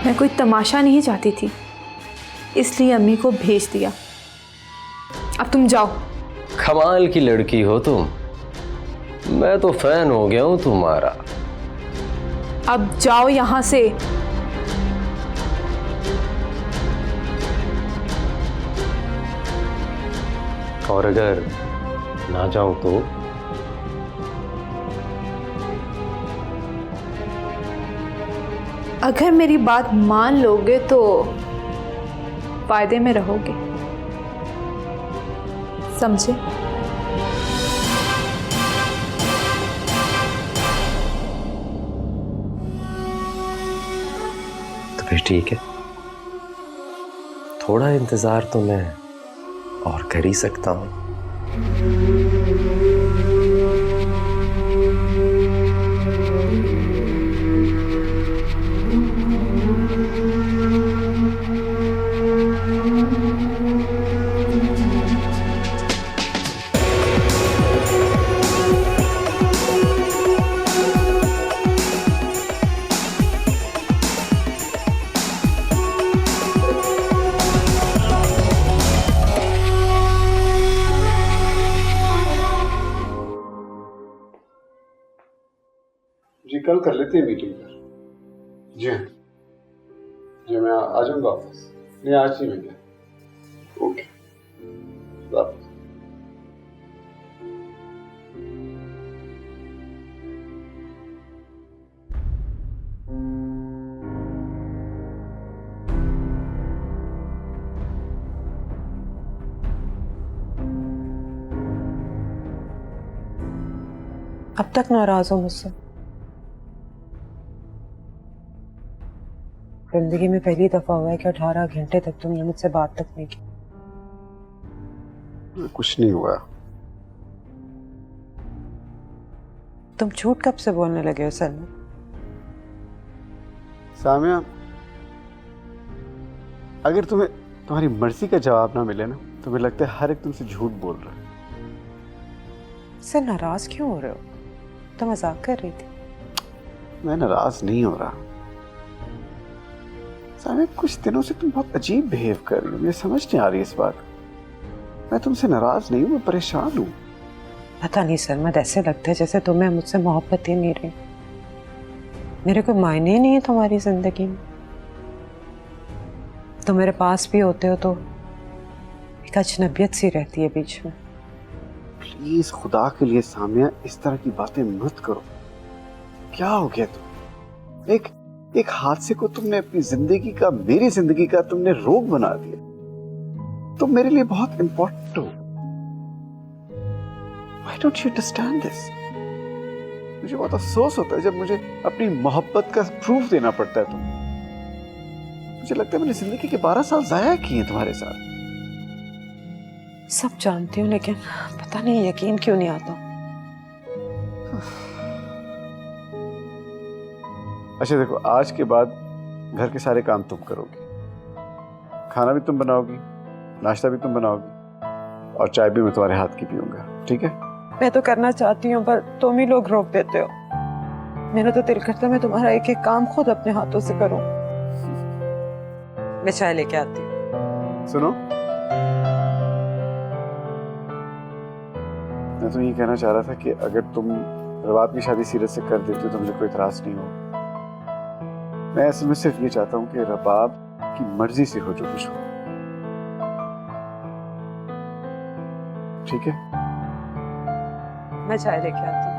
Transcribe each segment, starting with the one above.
मैं कोई तमाशा नहीं चाहती थी, इसलिए अम्मी को भेज दिया। अब तुम जाओ। कमाल की लड़की हो तुम, मैं तो फैन हो गया हूं तुम्हारा। अब जाओ यहां से। और अगर ना जाऊं तो? अगर मेरी बात मान लोगे तो फायदे में रहोगे, समझे? तो फिर ठीक है, थोड़ा इंतजार तो मैं और कर ही सकता हूं। जी कल कर लेते हैं मीटिंग पर। जी हाँ जी, मैं आ जाऊंगा ऑफिस। नहीं आज नहीं, मैं क्या। ओके वापस। अब तक नाराज हो मुझसे? जिंदगी में पहली दफा हुआ है कि 18 घंटे तक तुमने मुझसे बात तक नहीं की। कुछ नहीं हुआ। तुम झूठ कब से बोलने लगे हो सलमा? सामिया, अगर तुम्हें तुम्हारी मर्जी का जवाब ना मिले ना, तो मुझे लगता है हर एक तुमसे झूठ बोल रहा है। इससे नाराज क्यों हो रहे हो? तो मजाक कर रही थी। मैं नाराज नहीं हो रहा सामिया, कुछ दिनों से तुम बहुत अजीब बिहेव कर रही हो, मुझे समझ नहीं आ रही इस बात। मैं तुमसे नाराज नहीं हूं, मैं परेशान हूं। पता नहीं सलमा, ऐसे लगता है जैसे तुम्हें मुझसे मोहब्बत ही नहीं रही। मेरे कोई मायने ही नहीं है तुम्हारी जिंदगी में। तुम मेरे पास भी होते हो तो एक अजनबियत सी रहती है बीच में। प्लीज खुदा के लिए सामिया, इस तरह की बातें मत करो। क्या हो गया तुम? एक हादसे को तुमने अपनी जिंदगी का, मेरी जिंदगी का तुमने रोग बना दिया। तुम मेरे लिए बहुत इंपॉर्टेंट हो। Why don't you understand this? मुझे बहुत अफसोस होता है जब मुझे अपनी मोहब्बत का प्रूफ देना पड़ता है। मुझे लगता है मैंने जिंदगी के 12 साल जाया किए तुम्हारे साथ। सब जानती हूँ, लेकिन पता नहीं यकीन क्यों नहीं आता। अच्छा देखो, आज के बाद घर के सारे काम तुम करोगी। खाना भी तुम बनाओगी, नाश्ता भी तुम बनाओगी, और चाय भी मैं तुम्हारे हाथ की पीऊंगा, ठीक है? मैं तो करना चाहती हूँ, पर तुम ही लोग रोक देते हो। मेरा तो दिल करता है मैं तुम्हारा एक एक काम खुद अपने हाथों से करूं। मैं चाय लेके आती हूँ। सुनो, मैं तो ये कहना चाह रहा था कि अगर तुम रबाब की शादी सीरत से कर देती हो तो मुझे कोई इतराज नहीं हो। मैं असल में सिर्फ ये चाहता हूँ कि रबाब की मर्जी से हो जो कुछ हो, ठीक है? मैं चाय लेके आती हूँ।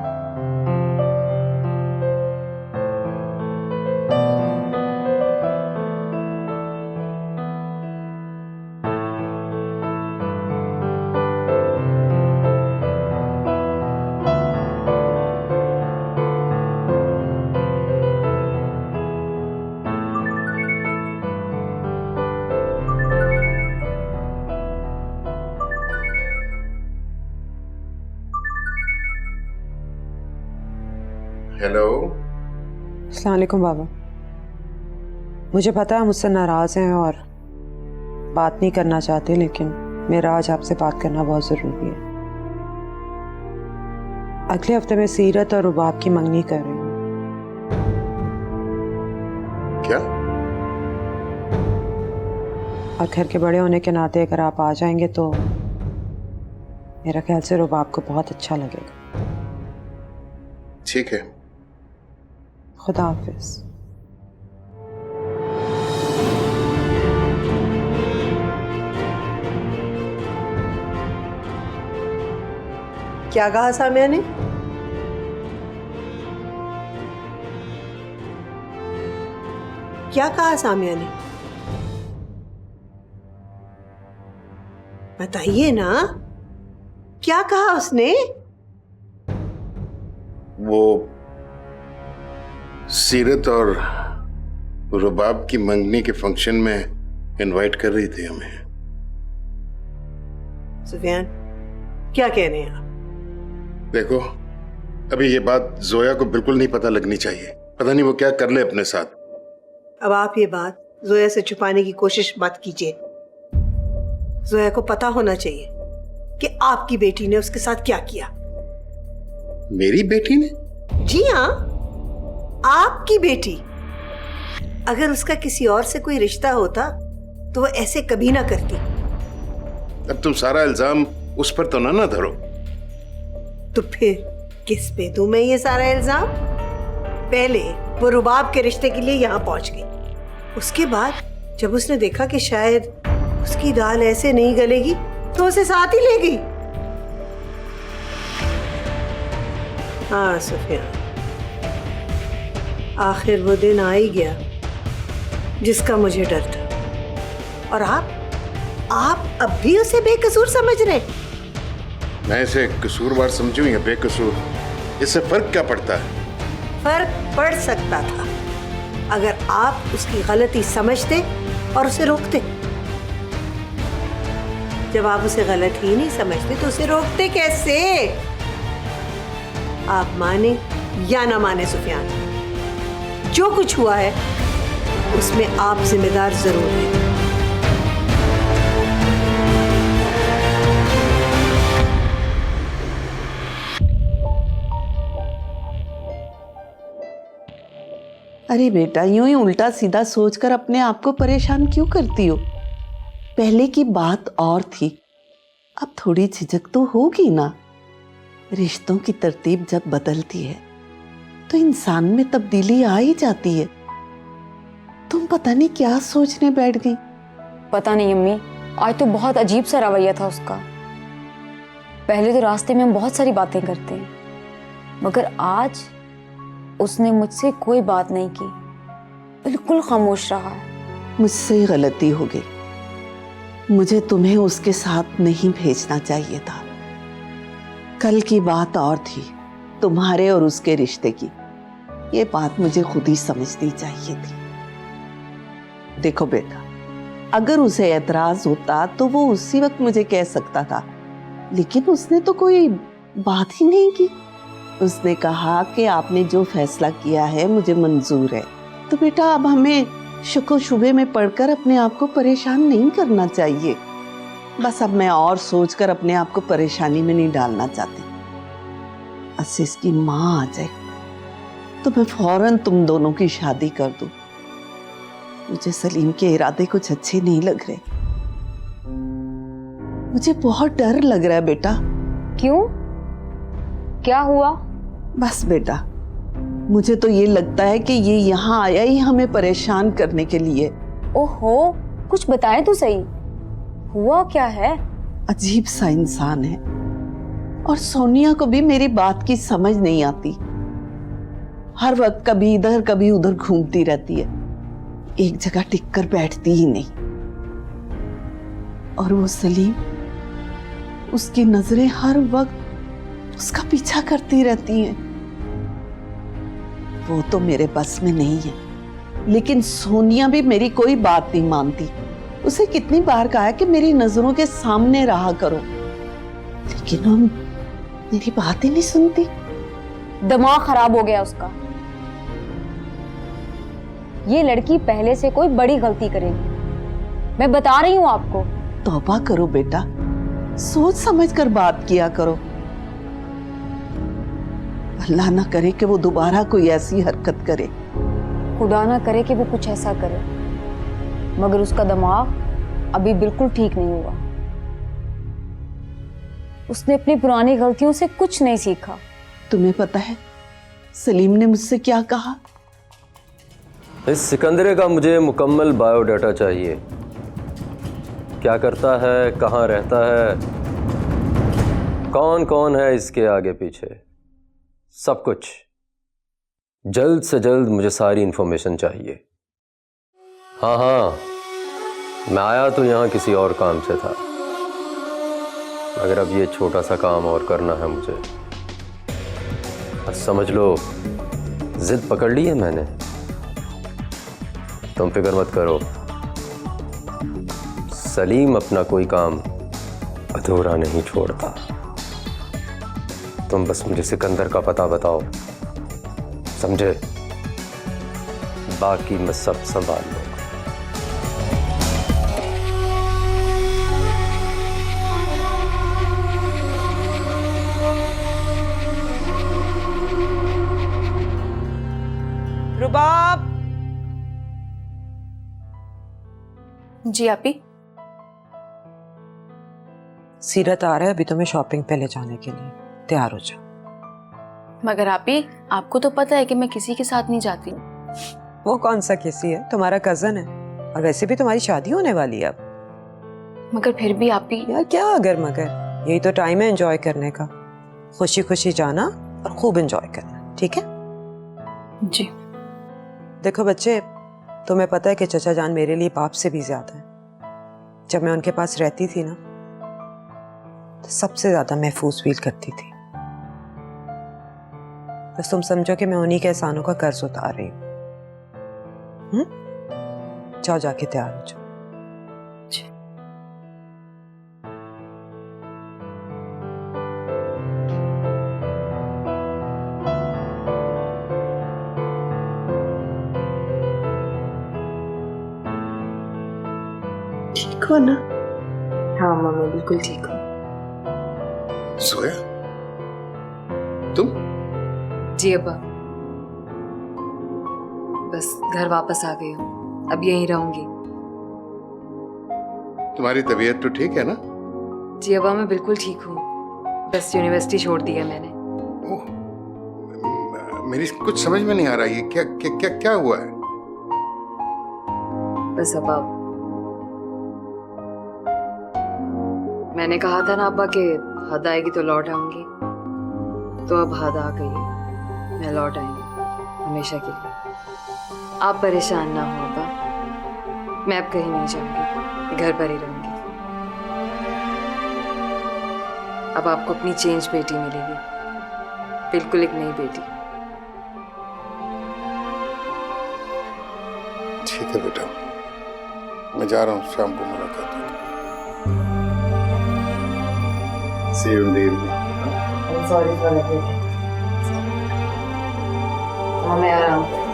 हेलो। अस्सलाम वालेकुम बाबा। मुझे पता है मुझसे नाराज हैं और बात नहीं करना चाहते, लेकिन मेरा आज आपसे बात करना बहुत जरूरी है। अगले हफ्ते मैं सीरत और रुबाब की मंगनी कर रही हूँ। क्या? और घर के बड़े होने के नाते अगर आप आ जाएंगे तो मेरा ख्याल से रुबाब को बहुत अच्छा लगेगा। ठीक है। खुदा हाफिज। क्या कहा सामिया ने? क्या कहा सामिया ने? बताइए ना, क्या कहा उसने? वो सीरत और रुबाब की मंगनी के फंक्शन में इनवाइट कर रही थी हमें। सुफियान, क्या कह रहे हैं आप? देखो, अभी ये बात जोया को बिल्कुल नहीं पता लगनी चाहिए। पता नहीं वो क्या कर ले अपने साथ। अब आप ये बात जोया से छुपाने की कोशिश मत कीजिए। जोया को पता होना चाहिए कि आपकी बेटी ने उसके साथ क्या किया। मेरी बेटी ने? जी हाँ, आपकी बेटी। अगर उसका किसी और से कोई रिश्ता होता तो वो ऐसे कभी ना करती। अब तुम सारा इल्जाम उस पर तो ना धरो। तो फिर किस पे दूं मैं ये सारा इल्जाम? पहले वो रुबाब के रिश्ते के लिए यहाँ पहुंच गई। उसके बाद जब उसने देखा कि शायद उसकी दाल ऐसे नहीं गलेगी तो उसे साथ ही ले गई। हाँ सुफिया, आखिर वो दिन आ ही गया जिसका मुझे डर था। और आप अब भी उसे बेकसूर समझ रहे? मैं इसे कसूरवार समझूं या बेकसूर, इससे फर्क क्या पड़ता है? फर्क पड़ सकता था अगर आप उसकी गलती समझते और उसे रोकते। जब आप उसे गलत ही नहीं समझते तो उसे रोकते कैसे? आप माने या ना माने सुफियान, जो कुछ हुआ है उसमें आप जिम्मेदार जरूर हैं। अरे बेटा, यूं ही उल्टा सीधा सोचकर अपने आप को परेशान क्यों करती हो? पहले की बात और थी, अब थोड़ी झिझक तो होगी ना। रिश्तों की तरतीब जब बदलती है तो इंसान में तब्दीली आ ही जाती है। तुम पता नहीं क्या सोचने बैठ गई। पता नहीं अम्मी, आज तो बहुत अजीब सा रवैया था उसका। पहले तो रास्ते में हम बहुत सारी बातें करते हैं, मगर आज उसने मुझसे कोई बात नहीं की, बिल्कुल खामोश रहा है। मुझसे ही गलती हो गई, मुझे तुम्हें उसके साथ नहीं भेजना चाहिए था। कल की बात और थी, तुम्हारे और उसके रिश्ते की। ये बात मुझे खुद ही समझनी चाहिए थी। देखो बेटा, अगर उसे एतराज होता तो वो उसी वक्त मुझे कह सकता था, लेकिन उसने तो कोई बात ही नहीं की। उसने कहा कि आपने जो फैसला किया है मुझे मंजूर है। तो बेटा, अब हमें शक शुबे में पड़कर अपने आप को परेशान नहीं करना चाहिए। बस अब मैं और सोचकर अपने आप को परेशानी में नहीं डालना चाहती। असीस की माँ आ जाए तो मैं फौरन तुम दोनों की शादी कर दूं। मुझे सलीम के इरादे कुछ अच्छे नहीं लग रहे। मुझे बहुत डर लग रहा है बेटा। क्यों? क्या हुआ? बस बेटा, मुझे तो ये लगता है कि ये यहाँ आया ही हमें परेशान करने के लिए। ओहो, कुछ बताएं तो सही, हुआ क्या है? अजीब सा इंसान है, और सोनिया को भी मेरी बात की समझ नहीं आती। हर वक्त कभी इधर कभी उधर घूमती रहती है, एक जगह टिक कर बैठती ही नहीं। और वो सलीम, उसकी नजरें हर वक्त उसका पीछा करती रहती हैं। वो तो मेरे बस में नहीं है, लेकिन सोनिया भी मेरी कोई बात नहीं मानती। उसे कितनी बार कहा कि मेरी नजरों के सामने रहा करो, लेकिन वो मेरी बात ही नहीं सुनती। दिमाग खराब हो गया उसका। ये लड़की पहले से कोई बड़ी गलती करेगी, मैं बता रही हूँ आपको। तौबा करो बेटा, सोच समझ कर बात किया करो। अल्लाह ना करे कि वो दोबारा कोई ऐसी हरकत करे। खुदा ना करे कि वो कुछ ऐसा करे, मगर उसका दिमाग अभी बिल्कुल ठीक नहीं हुआ। उसने अपनी पुरानी गलतियों से कुछ नहीं सीखा। तुम्हें पता है सलीम ने मुझसे क्या कहा? इस सिकंदरे का मुझे मुकम्मल बायोडाटा चाहिए। क्या करता है, कहाँ रहता है, कौन कौन है इसके आगे पीछे, सब कुछ। जल्द से जल्द मुझे सारी इंफॉर्मेशन चाहिए। हाँ हाँ, मैं आया तो यहाँ किसी और काम से था, मगर अब ये छोटा सा काम और करना है मुझे। बस समझ लो जिद पकड़ ली है मैंने। तुम फिक्र मत करो, सलीम अपना कोई काम अधूरा नहीं छोड़ता। तुम बस मुझे सिकंदर का पता बताओ, समझे? बाकी मैं सब संभाल लूंगा। रुबाब। जी आपी। सीरत आ रहा है, अभी तुम्हें शॉपिंग पे ले जाने के लिए, तैयार हो जाओ। मगर आपी, आपको तो पता है कि मैं किसी के साथ नहीं जाती हूँ। वो कौन सा किसी है, तुम्हारा कजन है, और वैसे भी तुम्हारी शादी होने वाली है अब। मगर फिर भी आपी। यार क्या अगर मगर, यही तो टाइम है एंजॉय करने का। खुशी खुशी जाना और खूब एंजॉय करना, ठीक है? जी। देखो बच्चे, तुम्हें पता है कि चचा जान मेरे लिए बाप से भी ज्यादा है। जब मैं उनके पास रहती थी ना, तो सबसे ज्यादा महफूज फील करती थी। बस तुम समझो कि मैं उन्हीं के एहसानों का कर्ज उतार रही हूँ। जाओ जाके तैयार हो जाओ। ठीक हो ना? हाँ मम्मी, बिल्कुल ठीक हूँ। सोया, तुम? जी अब्बा, बस घर वापस आ गई हूँ, अब यहीं रहूंगी। तुम्हारी तबीयत तो ठीक है ना? जी अब्बा, मैं बिल्कुल ठीक हूँ, बस यूनिवर्सिटी छोड़ दी है मैंने। ओह, मेरी कुछ समझ में नहीं आ रहा, ये क्या क्या क्या क्या हुआ है? बस अब्बा, मैंने कहा था ना अब्बा कि हद आएगी तो लौट आऊंगी, तो अब हद आ गई है, मैं लौट आई हूँ हमेशा के लिए। आप परेशान ना हो अब्बा, मैं अब कहीं नहीं जाऊंगी, घर पर ही रहूंगी। अब आपको अपनी चेंज बेटी मिलेगी, बिल्कुल एक नई बेटी। ठीक है बेटा, मैं जा रहा हूँ, शाम को मुलाकात होगी। See you in the evening. Sorry for everything. हमें आराम करें।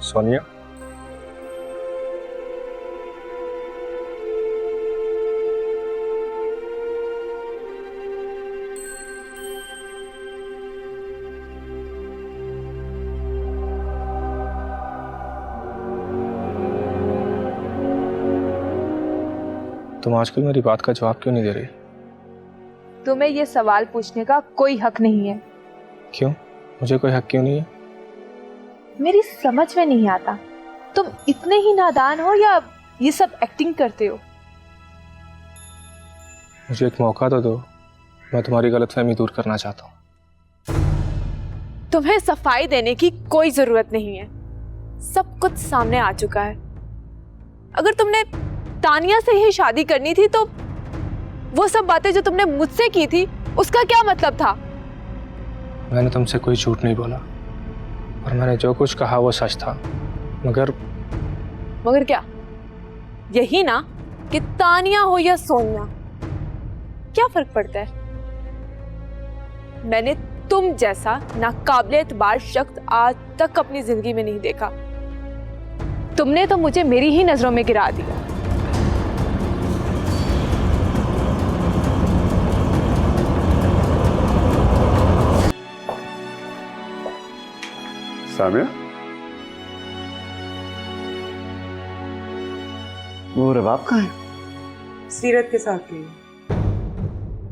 सोनिया, तुम आजकल मेरी बात का जवाब क्यों नहीं दे रही? तुम्हें ये सवाल पूछने का कोई हक नहीं है। क्यों? मुझे कोई हक क्यों नहीं है? मेरी समझ में नहीं आता, तुम इतने ही नादान हो या ये सब एक्टिंग करते हो? मुझे एक मौका तो दो, मैं तुम्हारी गलतफहमी दूर करना चाहता हूँ। तुम्हें सफाई देने की कोई जरूरत नहीं है, सब कुछ सामने आ चुका है। अगर तुमने तानिया से ही शादी करनी थी तो वो सब बातें जो तुमने मुझसे की थी उसका क्या मतलब था? मैंने तुमसे कोई झूठ नहीं बोला और मैंने जो कुछ कहा वो सच था। मगर क्या? यही ना कि तानिया हो या सोनिया, क्या फर्क पड़ता है? मैंने तुम जैसा नाकाबिले एतबार शख्स आज तक अपनी जिंदगी में नहीं देखा। तुमने तो मुझे मेरी ही नजरों में गिरा दिया। सामिया, वो रबाब कहाँ है? सीरत के साथ गई।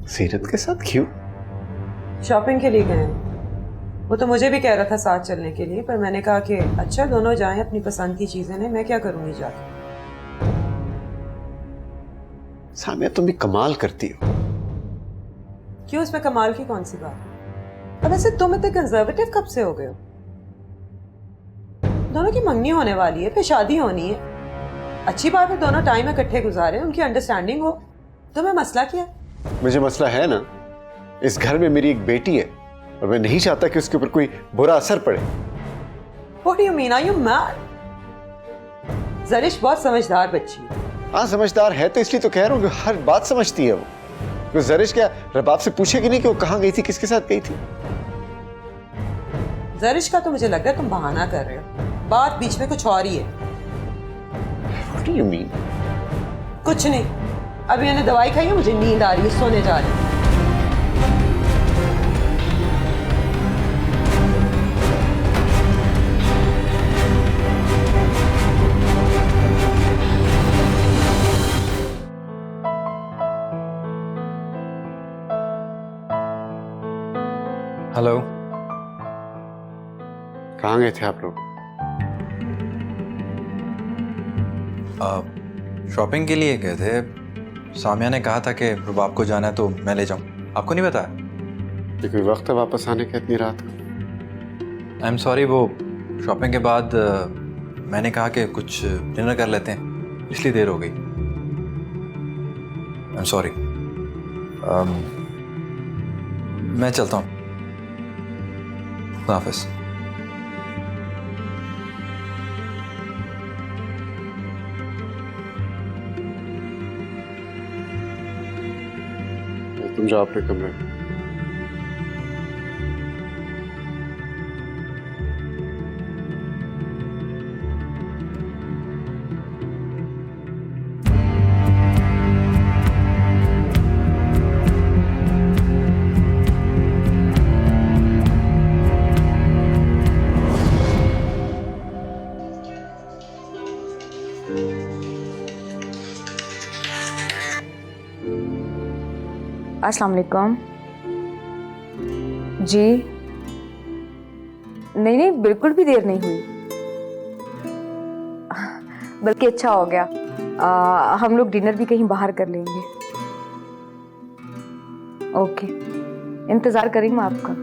सीरत के साथ क्यों? शॉपिंग के लिए गए हैं। वो तो मुझे भी कह रहा था साथ चलने के लिए, पर मैंने कहा कि अच्छा दोनों जाएं, अपनी पसंद की चीजें लें, मैं क्या करूंगी जाके। सामिया, तुम भी कमाल करती हो। क्यों, इसमें कमाल की कौन सी बात है? अब वैसे तुम इतने कंजर्वेटिव कब से हो गए हो? दोनों की मंगनी होने वाली है, फिर शादी होनी है। अच्छी बात है दोनों टाइम इकट्ठे गुजारे, उनकी अंडरस्टैंडिंग हो। तुम्हें मसला क्या है? मुझे मसला है ना, इस घर में मेरी एक बेटी है और मैं नहीं चाहता कि उसके ऊपर कोई बुरा असर पड़े। What do you mean? Are you mad? जरिश बहुत समझदार बच्ची है। हाँ समझदार है, तो इसलिए तो कह रहा हूँ कि हर बात समझती है वो। तो जरिश क्या रबाब से पूछेगी नहीं कि वो कहाँ गई थी, किसके साथ गई थी? जरिश का तो मुझे लग रहा है तुम बहाना कर रहे हो, बात बीच में कुछ और ही है। What do you mean? कुछ नहीं, अभी मैंने दवाई खाई है, मुझे नींद आ रही है, सोने जा रही हूँ। हेलो, कहाँ गए थे आप लोग? शॉपिंग के लिए गए थे। सामिया ने कहा था कि रुबाब को जाना है तो मैं ले जाऊं। आपको नहीं बताया? ये कोई वक्त है वापस आने का इतनी रात को? आई एम सॉरी, वो शॉपिंग के बाद मैंने कहा कि कुछ डिनर कर लेते हैं, इसलिए देर हो गई। I am sorry. मैं चलता हूँ, खुदा हाफिज़। तुम जाओ अपने कमरे में। अस्सलाम वालेकुम जी। नहीं नहीं, बिल्कुल भी देर नहीं हुई, बल्कि अच्छा हो गया। हम लोग डिनर भी कहीं बाहर कर लेंगे। ओके, इंतज़ार करेंगे मैं आपका।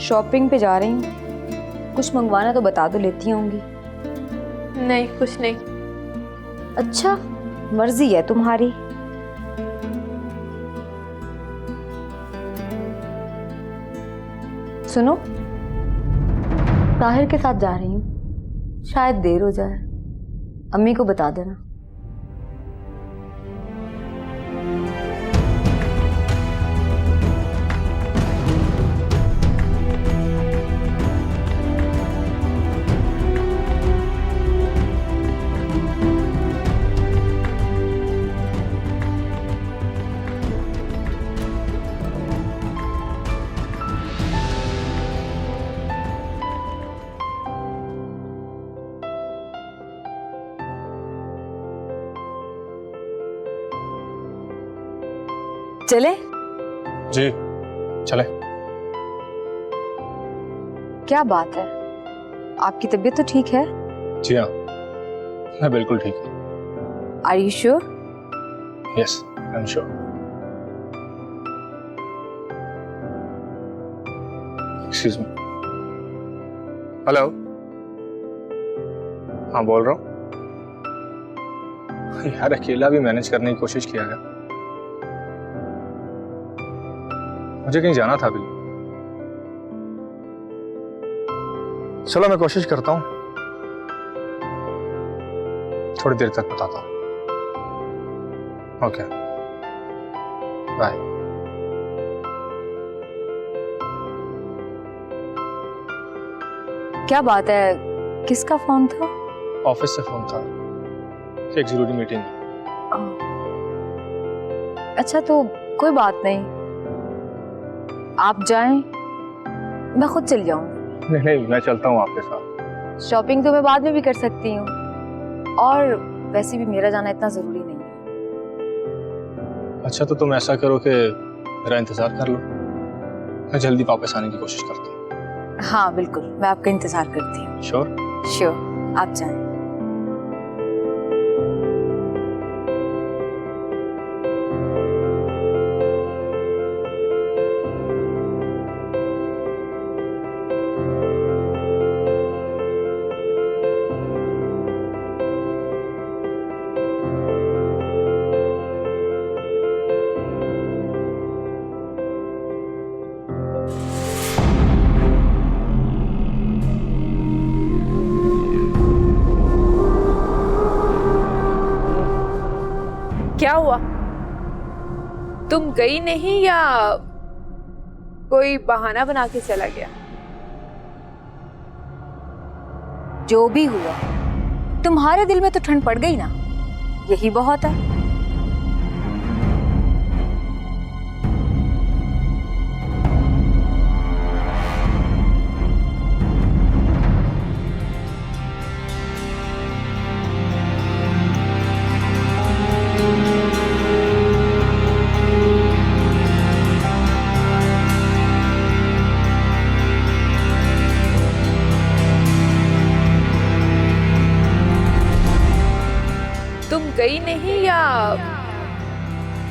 शॉपिंग पे जा रही हूँ, कुछ मंगवाना तो बता दो, लेती आऊंगी। नहीं, कुछ नहीं। अच्छा, मर्जी है तुम्हारी। सुनो, ताहिर के साथ जा रही हूँ, शायद देर हो जाए, अम्मी को बता देना। चले? जी चले। क्या बात है, आपकी तबीयत तो ठीक है? जी हाँ, मैं बिल्कुल ठीक हूँ। Are you sure? Yes, I am sure. Excuse me. Hello, हाँ बोल रहा हूँ। यार अकेला भी मैनेज करने की कोशिश किया है, मुझे कहीं जाना था अभी। चलो मैं कोशिश करता हूँ, थोड़ी देर तक बताता हूँ। Okay bye. क्या बात है, किसका फोन था? ऑफिस से फोन था, एक जरूरी मीटिंग है। अच्छा तो कोई बात नहीं, आप जाएं, मैं खुद चल जाऊंगी। नहीं नहीं, मैं चलता हूँ आपके साथ। शॉपिंग तो मैं बाद में भी कर सकती हूँ, और वैसे भी मेरा जाना इतना जरूरी नहीं है। अच्छा तो तुम ऐसा करो कि मेरा इंतजार कर लो, मैं जल्दी वापस आने की कोशिश करता हूँ। हाँ बिल्कुल, मैं आपका इंतजार करती हूँ। श्योर? श्योर, आप जाएं। क्या हुआ? तुम गई नहीं या कोई बहाना बना के चला गया? जो भी हुआ, तुम्हारे दिल में तो ठंड पड़ गई ना, यही बहुत है। तुम गई नहीं या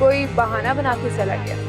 कोई बहाना बना के चला गया?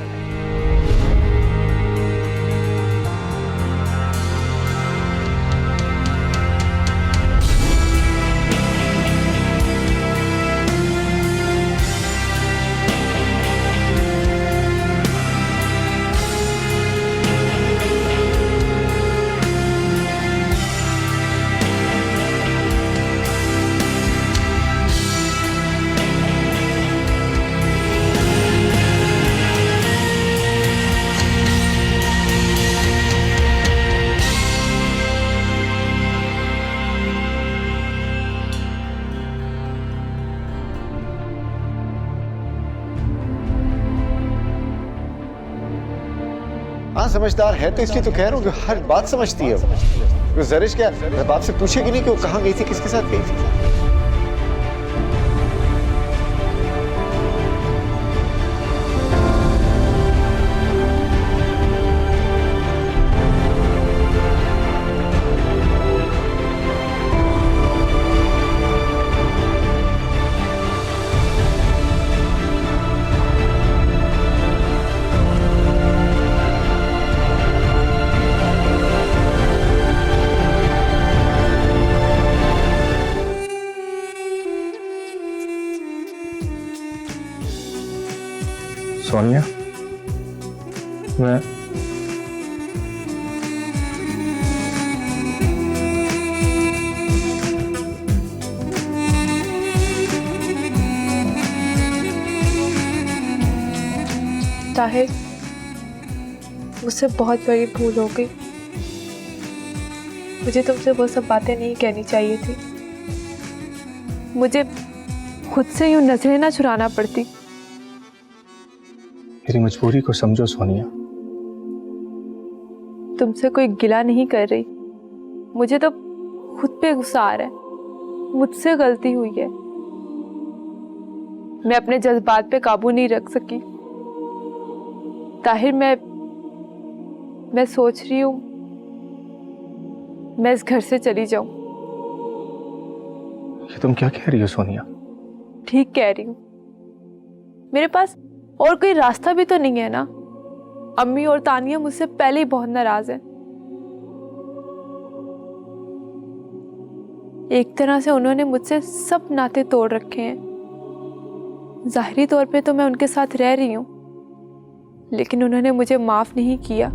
हाँ समझदार है तो इसलिए तो कह रहा हूँ कि हर बात समझती है वो। जरिश क्या बाप से पूछेगी नहीं कि वो कहाँ गई थी, किसके साथ गई थी? सोनिया, मैं ताहिर, मुझसे बहुत बड़ी भूल हो गई। मुझे तुमसे वो सब बातें नहीं कहनी चाहिए थी। मुझे खुद से यूं नजरें ना चुराना पड़ती। मेरी मजबूरी को समझो सोनिया। तुमसे कोई गिला नहीं कर रही, मुझे तो खुद पे गुस्सा आ रहा है। मुझसे गलती हुई है, मैं अपने जज्बात पे काबू नहीं रख सकी। ताहिर, मैं सोच रही हूँ मैं इस घर से चली जाऊं। ये तुम क्या कह रही हो सोनिया? ठीक कह रही हूँ। मेरे पास और कोई रास्ता भी तो नहीं है ना। अम्मी और तानिया मुझसे पहले ही बहुत नाराज हैं। एक तरह से उन्होंने मुझसे सब नाते तोड़ रखे हैं। जाहिरी तौर पे तो मैं उनके साथ रह रही हूँ, लेकिन उन्होंने मुझे माफ नहीं किया।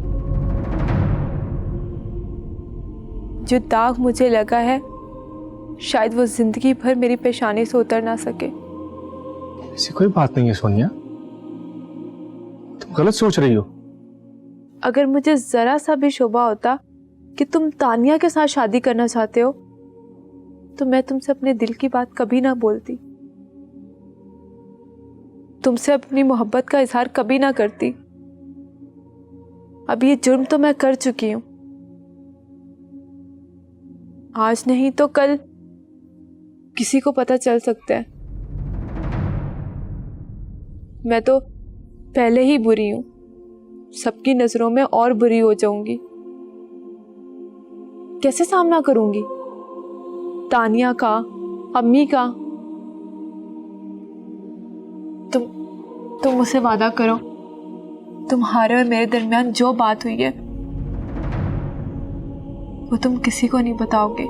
जो दाग मुझे लगा है, शायद वो जिंदगी भर मेरी पेशानी से उतर ना सके। ऐसी कोई बात नहीं है सोनिया, तुम गलत सोच रही हो। अगर मुझे जरा सा भी शोभा होता कि तुम तानिया के साथ शादी करना चाहते हो, तो मैं तुमसे अपने दिल की बात कभी ना बोलती, तुमसे अपनी मोहब्बत का इजहार कभी ना करती। अब ये जुर्म तो मैं कर चुकी हूं। आज नहीं तो कल किसी को पता चल सकता है। मैं तो पहले ही बुरी हूं, सबकी नजरों में और बुरी हो जाऊंगी। कैसे सामना करूंगी तानिया का, अम्मी का? तुम मुझसे वादा करो, तुम्हारे और मेरे दरमियान जो बात हुई है वो तुम किसी को नहीं बताओगे,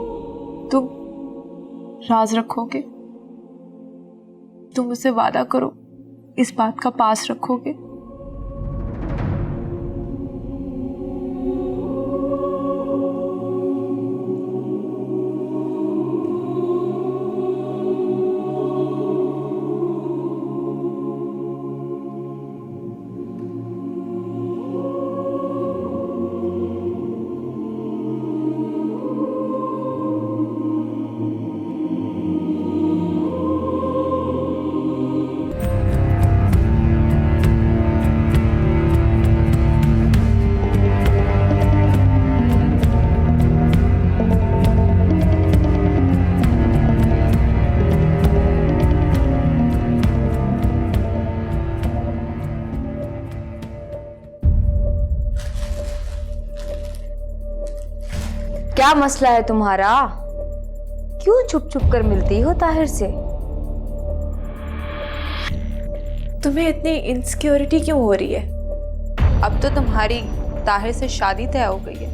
तुम राज रखोगे। तुम मुझसे वादा करो, इस बात का पास रखोगे। क्या मसला है तुम्हारा? क्यों छुप छुप कर मिलती हो ताहिर से? तुम्हें इतनी इनसिक्योरिटी क्यों हो रही है? अब तो तुम्हारी ताहिर से शादी तय हो गई है,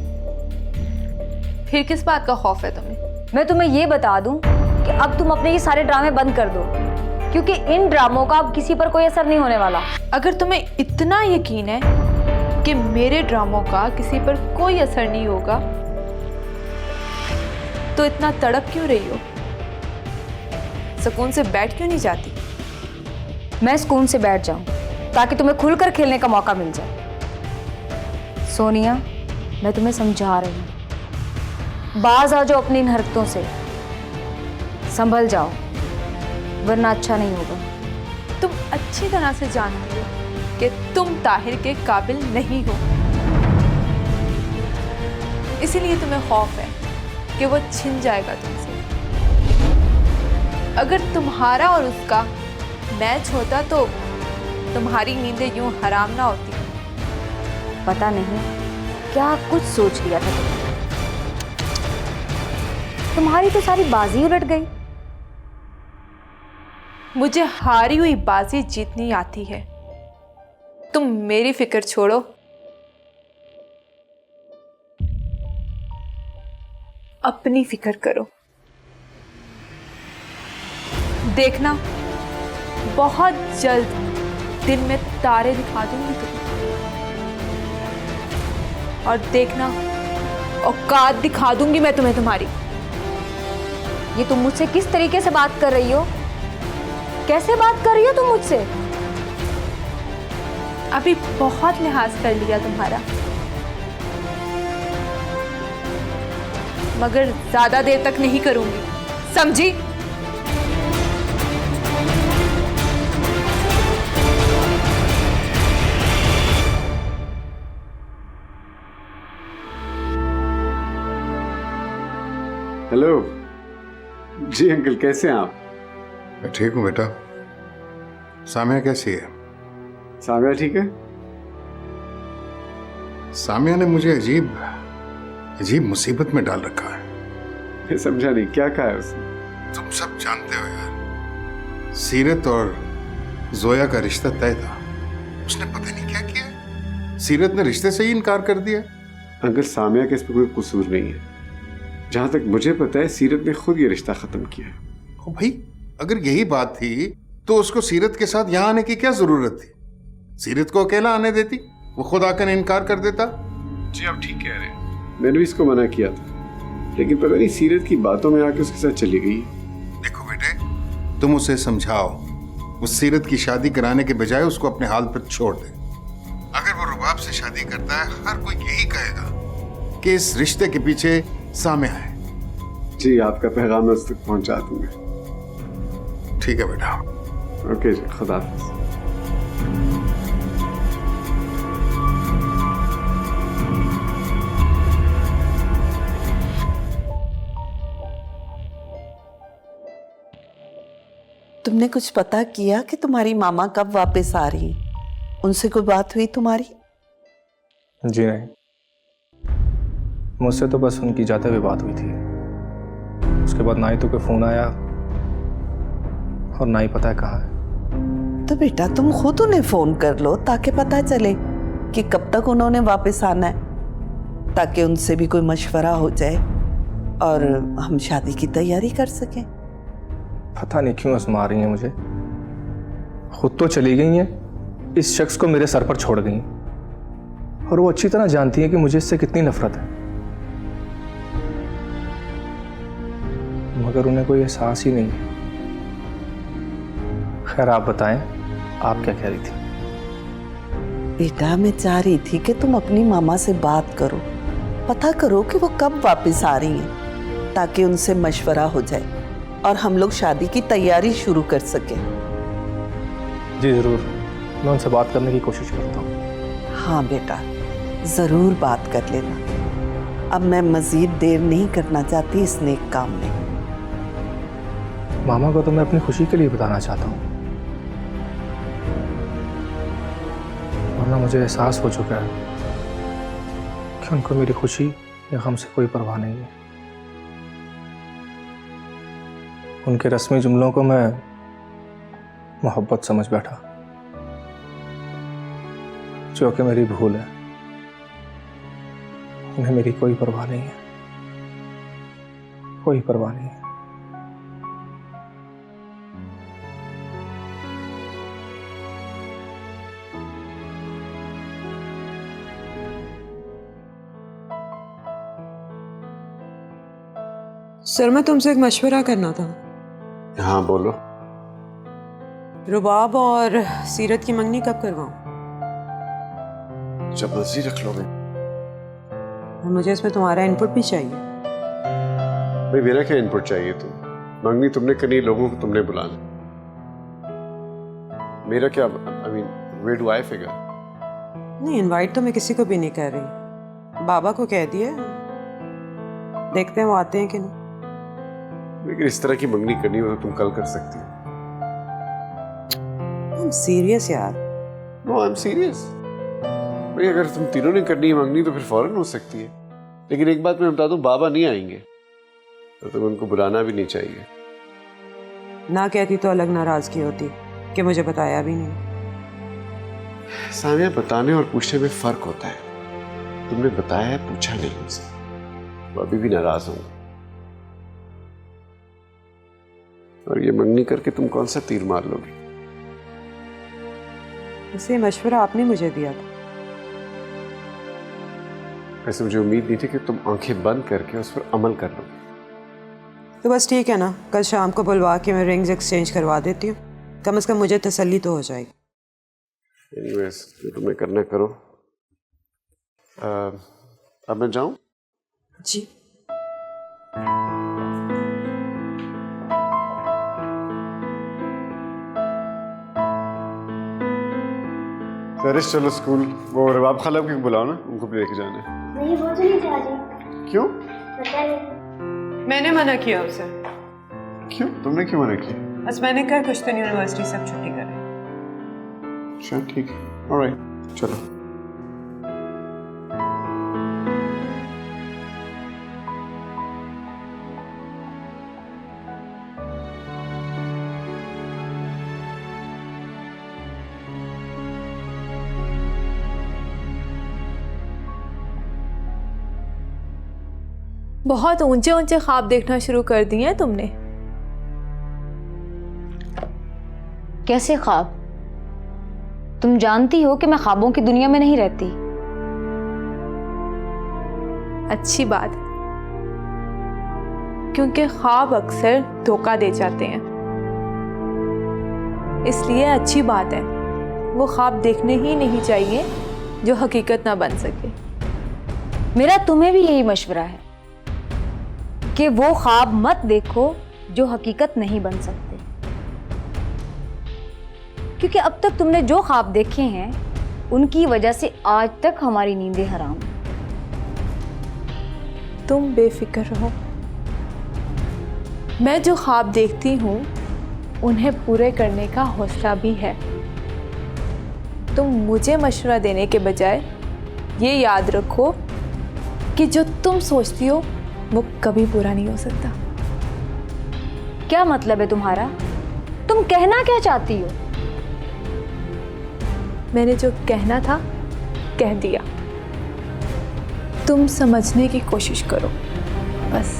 फिर किस बात का खौफ है तुम्हें? मैं तुम्हें ये बता दूं कि अब तुम अपने ये सारे ड्रामे बंद कर दो, क्योंकि इन ड्रामों का अब किसी पर कोई असर नहीं होने वाला। अगर तुम्हें इतना यकीन है कि मेरे ड्रामों का किसी पर कोई असर नहीं होगा, तो इतना तड़प क्यों रही हो? सुकून से बैठ क्यों नहीं जाती? मैं सुकून से बैठ जाऊं ताकि तुम्हें खुलकर खेलने का मौका मिल जाए। सोनिया, मैं तुम्हें समझा रही हूं, बाज आ जाओ अपनी इन हरकतों से, संभल जाओ वरना अच्छा नहीं होगा। तुम अच्छी तरह से जानती हो कि तुम ताहिर के काबिल नहीं हो, इसीलिए तुम्हें खौफ है कि वो छिन जाएगा तुमसे। अगर तुम्हारा और उसका मैच होता तो तुम्हारी नींदें यूं हराम ना होती। पता नहीं क्या कुछ सोच लिया था तुमने। तुम्हारी तो सारी बाजी उलट गई। मुझे हारी हुई बाजी जीतनी आती है। तुम मेरी फिक्र छोड़ो, अपनी फिक्र करो। देखना, बहुत जल्द दिन में तारे दिखा दूंगी तुम्हें, और देखना औकात दिखा दूंगी मैं तुम्हें तुम्हारी। ये तुम मुझसे किस तरीके से बात कर रही हो? कैसे बात कर रही हो तुम मुझसे? अभी बहुत लिहाज कर लिया तुम्हारा, मगर ज्यादा देर तक नहीं करूंगी, समझी? हेलो जी अंकल, कैसे हैं आप? मैं ठीक हूँ बेटा। सामिया कैसी है? सामिया ठीक है। सामिया ने मुझे अजीब अजीब मुसीबत में डाल रखा है। मैं समझा नहीं, क्या कहा है उसने? तुम सब जानते हो यार, सीरत और जोया का रिश्ता तय था। उसने पता नहीं क्या किया, सीरत ने रिश्ते से ही इनकार कर दिया। अंकल, सामिया के इसमें कोई कसूर नहीं है। जहां तक मुझे पता है सीरत ने खुद ये रिश्ता खत्म किया है। ओ भाई, अगर यही बात थी तो उसको सीरत के साथ यहाँ आने की क्या जरूरत थी? सीरत को अकेला आने देती, वो खुद आकर इनकार कर देता। जी आप ठीक कह रहे हैं, मैंने भी इसको मना किया था, लेकिन पता नहीं सीरत की बातों में आके उसके साथ चली गई। देखो बेटे, तुम उसे समझाओ, उस सीरत की शादी कराने के बजाय उसको अपने हाल पर छोड़ दे। अगर वो रुबाब से शादी करता है, हर कोई यही कहेगा कि इस रिश्ते के पीछे सामिया है। जी, आपका पैगाम मैं उस तक पहुंचा दूंगा। ठीक है बेटा। ओके जी, खुदा हाफिज। तुमने कुछ पता किया कि तुम्हारी मामा कब वापस आ रही? उनसे कोई बात हुई तुम्हारी? जी नहीं, मुझसे तो बस उनकी जाते हुए बात हुई थी। उसके बाद ना ही तो कोई फोन आया और ना ही पता है कहाँ है। तो बेटा तुम खुद उन्हें फोन कर लो ताकि पता चले कि कब तक उन्होंने वापस आना है, ताकि उनसे भी कोई मशवरा हो जाए और हम शादी की तैयारी कर सकें। पता नहीं क्यों आजमा रही हैं मुझे। खुद तो चली गई हैं, इस शख्स को मेरे सर पर छोड़ गई, और वो अच्छी तरह जानती हैं कि मुझे इससे कितनी नफरत है, मगर उन्हें कोई एहसास ही नहीं है। खैर आप बताएं, आप क्या कह रही थी? बेटा मैं चाह रही थी कि तुम अपनी मामा से बात करो, पता करो कि वो कब वापस आ रही हैं, ताकि उनसे मशवरा हो जाए और हम लोग शादी की तैयारी शुरू कर सकें। जी जरूर, मैं उनसे बात करने की कोशिश करता हूँ। हाँ बेटा, जरूर बात कर लेना। अब मैं मजीद देर नहीं करना चाहती इस नेक काम में। मामा को तो मैं अपनी खुशी के लिए बताना चाहता हूँ, वरना मुझे एहसास हो चुका है कि उनको मेरी खुशी या गम से कोई परवाह नहीं है। उनके रस्मी जुमलों को मैं मोहब्बत समझ बैठा, जो कि मेरी भूल है। उन्हें मेरी कोई परवाह नहीं है, कोई परवाह नहीं है। सर मैं तुमसे एक मशवरा करना था। हाँ बोलो। रुबाब और सीरत की मंगनी कब करवाऊं? जब मर्जी रख लोगे। मुझे इसमें तुम्हारा इनपुट भी चाहिए। भाई मेरा क्या इनपुट चाहिए? तुम मंगनी तुमने करनी, लोगों को तुमने बुलाना। मेरा क्या, I mean where do I figure? नहीं, इनवाइट तो मैं किसी को भी नहीं कर रही। बाबा को कह दिया, देखते हैं वो आते हैं कि नहीं। लेकिन इस तरह की मंगनी करनी हो तो तुम कल कर सकती हो। I'm serious यार। No I am serious. भाई अगर तुम तीनों ने करनी है मंगनी तो फिर फौरन हो सकती है। लेकिन एक बात मैं बता दूं, बाबा नहीं आएंगे तो तुम उनको बुलाना भी नहीं चाहिए। ना कहती तो अलग नाराजगी होती कि मुझे बताया भी नहीं। सामिया, बताने और पूछने में फर्क होता है। तुमने बताया है, पूछा नहीं मुझसे, वो अभी भी नाराज होंगे। और ये मंगनी करके तुम कौन सा तीर मार लोगे? इसे मशवरा आपने मुझे दिया था। ऐसे मुझे उम्मीद नहीं थी कि तुम आंखें बंद करके उस पर अमल कर लोगे। तो बस ठीक है ना, कल शाम को बुलवा के मैं रिंग्स एक्सचेंज करवा देती हूँ। कम से कम मुझे तसल्ली तो हो जाएगी। एनीवेज, जो तुम्हें करना करो। अब मैं जाऊं? जी। सरिश चलो स्कूल। वो रबाब खाला को बुलाओ ना, उनको भी लेके जाना है। नहीं वो तो नहीं जा रही। क्यों? पता नहीं। मैंने मना किया उसे। क्यों? तुमने क्यों मना किया? बस मैंने कहा कुछ दिन यूनिवर्सिटी से छुट्टी करें। अच्छा ठीक है, ऑलराइट चलो। बहुत ऊंचे ऊंचे ख्वाब देखना शुरू कर दिए हैं तुमने। कैसे ख्वाब? तुम जानती हो कि मैं ख्वाबों की दुनिया में नहीं रहती। अच्छी बात, क्योंकि ख्वाब अक्सर धोखा दे जाते हैं, इसलिए अच्छी बात है वो ख्वाब देखने ही नहीं चाहिए जो हकीकत ना बन सके। मेरा तुम्हें भी यही मशवरा है कि वो ख्वाब मत देखो जो हकीकत नहीं बन सकते, क्योंकि अब तक तुमने जो ख्वाब देखे हैं उनकी वजह से आज तक हमारी नींदें हराम हैं। तुम बेफिक्र रहो, मैं जो ख्वाब देखती हूँ उन्हें पूरे करने का हौसला भी है। तुम मुझे मशवरा देने के बजाय ये याद रखो कि जो तुम सोचती हो वो कभी पूरा नहीं हो सकता। क्या मतलब है तुम्हारा? तुम कहना क्या चाहती हो? मैंने जो कहना था कह दिया, तुम समझने की कोशिश करो बस।